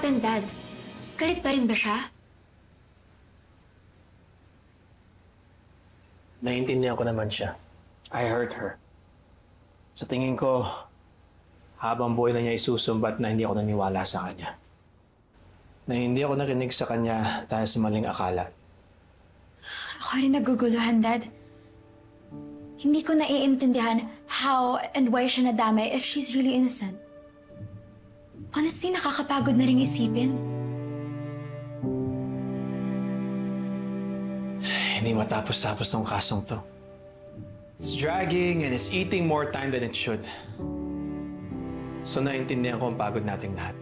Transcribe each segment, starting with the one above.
happened, Dad? Galit pa rin ba siya? Naiintindihan ko naman siya. I hurt her. Sa tingin ko, habang buhay na niya isusumbat na hindi ako naniwala sa kanya. Na hindi ako narinig sa kanya dahil sa maling akala. Ako rin naguguluhan, Dad. Hindi ko naiintindihan how and why siya nadamay if she's really innocent. Honestly, nakakapagod na rin isipin. Hindi matapos-tapos tong kasong to. It's dragging and it's eating more time than it should. So naiintindihan ko ang pagod nating lahat.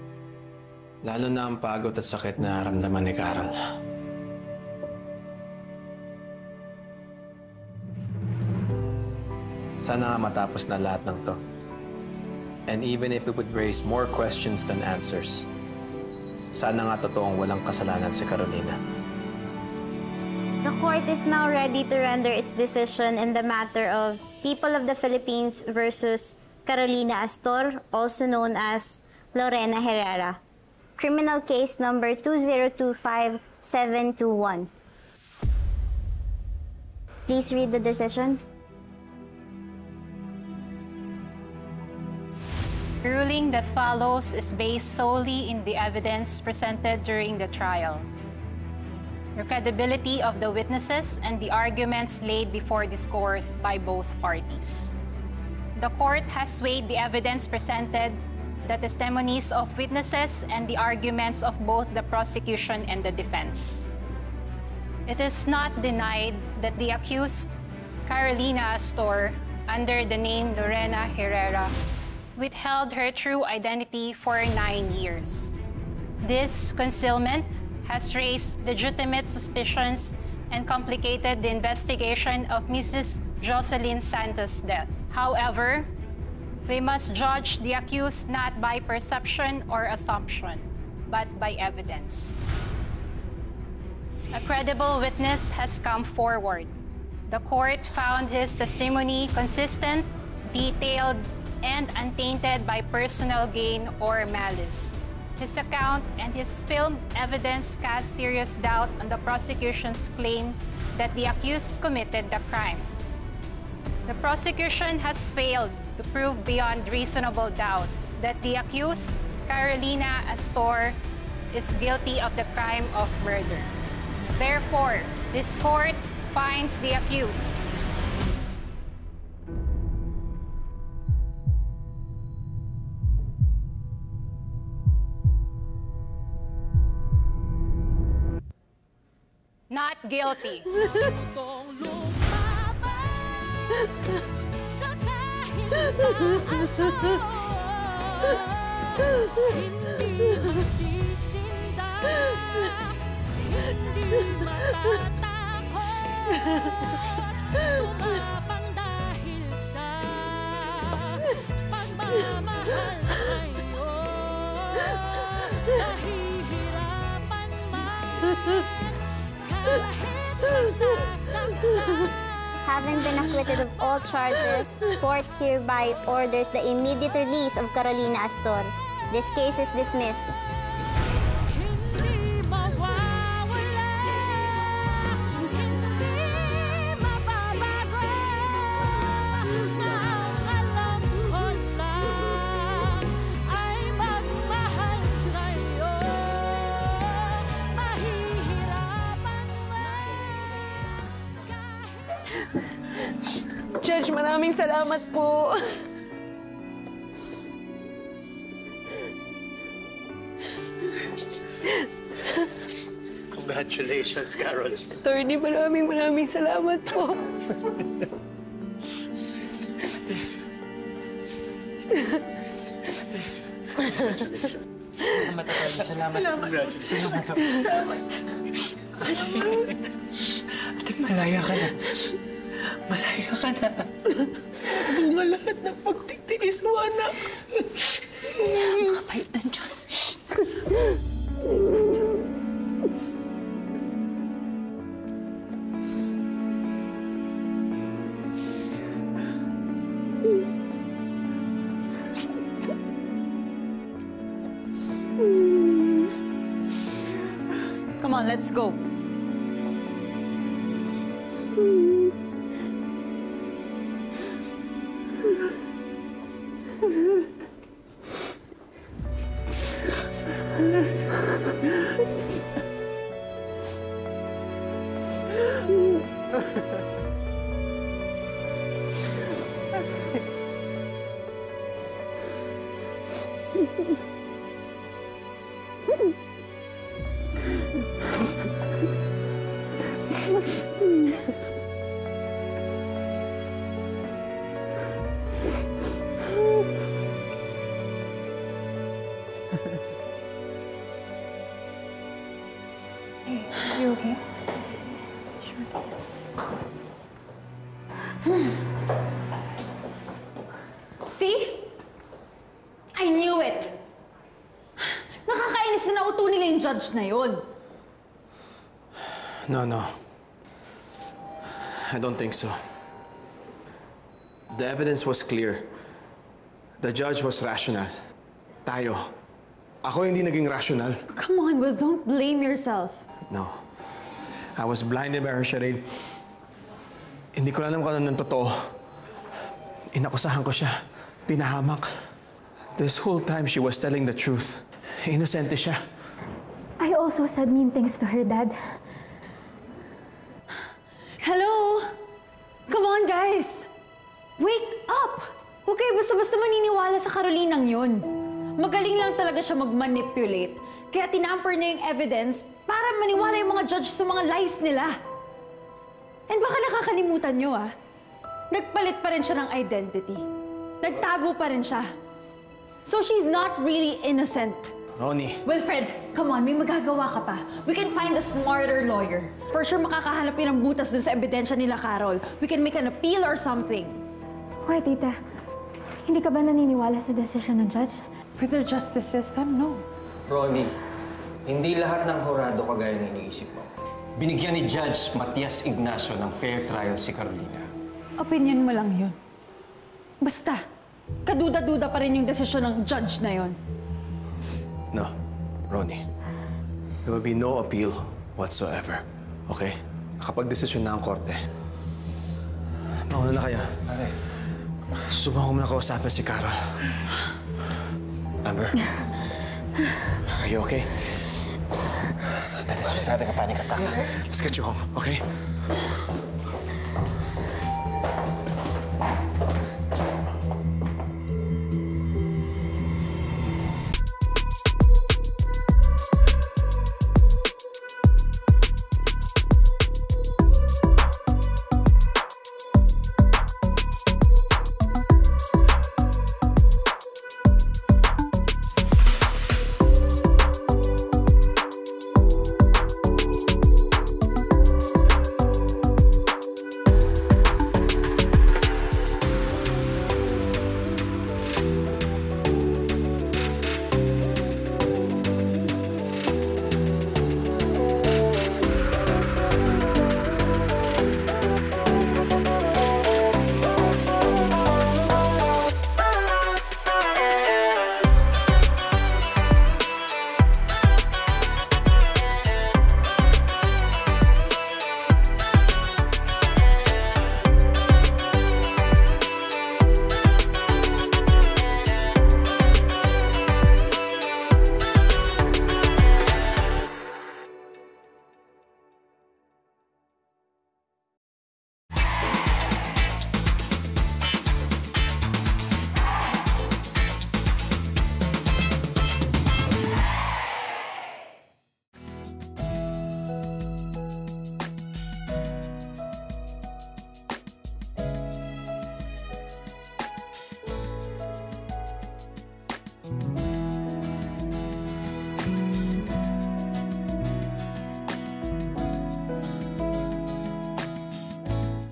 Lalo na ang pagod at sakit na naramdaman ni Carol. Sana nga matapos na lahat ng to. And even if it would raise more questions than answers, sana nga totoong walang kasalanan si Carolina. The court is now ready to render its decision in the matter of People of the Philippines versus Carolina Astor, also known as Lorena Herrera. Criminal case number 2025721. Please read the decision. The ruling that follows is based solely in the evidence presented during the trial. The credibility of the witnesses and the arguments laid before this court by both parties. The court has weighed the evidence presented, the testimonies of witnesses, and the arguments of both the prosecution and the defense. It is not denied that the accused, Carolina Astor, under the name Lorena Herrera, withheld her true identity for 9 years. This concealment has raised legitimate suspicions and complicated the investigation of Mrs. Jocelyn Santos' death. However, we must judge the accused not by perception or assumption, but by evidence. A credible witness has come forward. The court found his testimony consistent, detailed, and untainted by personal gain or malice. His account and his filmed evidence cast serious doubt on the prosecution's claim that the accused committed the crime. The prosecution has failed to prove beyond reasonable doubt that the accused, Carolina Astor, is guilty of the crime of murder. Therefore, this court finds the accused not guilty. Having been acquitted of all charges, court hereby orders the immediate release of Carolina Astor. This case is dismissed. Judge, maraming salamat po. Congratulations, Carol. Attorney, maraming salamat po. Salamat, Atty. Salamat. Salamat. Ate, malaya ka na. Malaya ka na. Mga lahat ng pagtitiis mo, anak. Ang kapait ng Diyos. Come on, let's go. Hey, are you okay? See? I knew it! Nakakainis na nauto nila yung judge na yun. No. I don't think so. The evidence was clear. The judge was rational. Tayo. Ako hindi naging rational. Come on, Will, don't blame yourself. No. I was blinded by her charade. Hindi ko alam kung ano ng totoo. Inakusahan ko siya. Pinahamak. This whole time she was telling the truth. Inosente siya. I also said mean things to her, Dad. Hello? Come on, guys! Wake up! Huwag kayo basta-basta maniniwala sa Carolinang yun. Magaling lang talaga siya mag-manipulate. Kaya tinamper niya yung evidence para maniwala yung mga judge sa mga lies nila. And baka nakakalimutan niyo, nagpalit pa rin siya ng identity. Nagtago pa rin siya. So she's not really innocent. Ronnie. Wilfred, come on, may magagawa ka pa. We can find a smarter lawyer. For sure makakahanap yun ng butas dun sa ebidensya nila, Carol. We can make an appeal or something. Why, Tita? Hindi ka ba naniniwala sa decision ng judge? With the justice system, no. Ronnie, hindi lahat ng hurado kagaya na iniisip mo. Binigyan ni Judge Matias Ignacio ng fair trial si Carolina. Opinion mo lang yun. Basta, kaduda-duda pa rin yung desisyon ng judge na yun. No, Ronnie. There will be no appeal whatsoever. Okay? Nakapag-desisyon na ang korte. Mauna na kayo. Pare. Subukan ko muna kausapin si Carol. Amber? Are you okay? She's having a panic attack. Let's get you home, okay?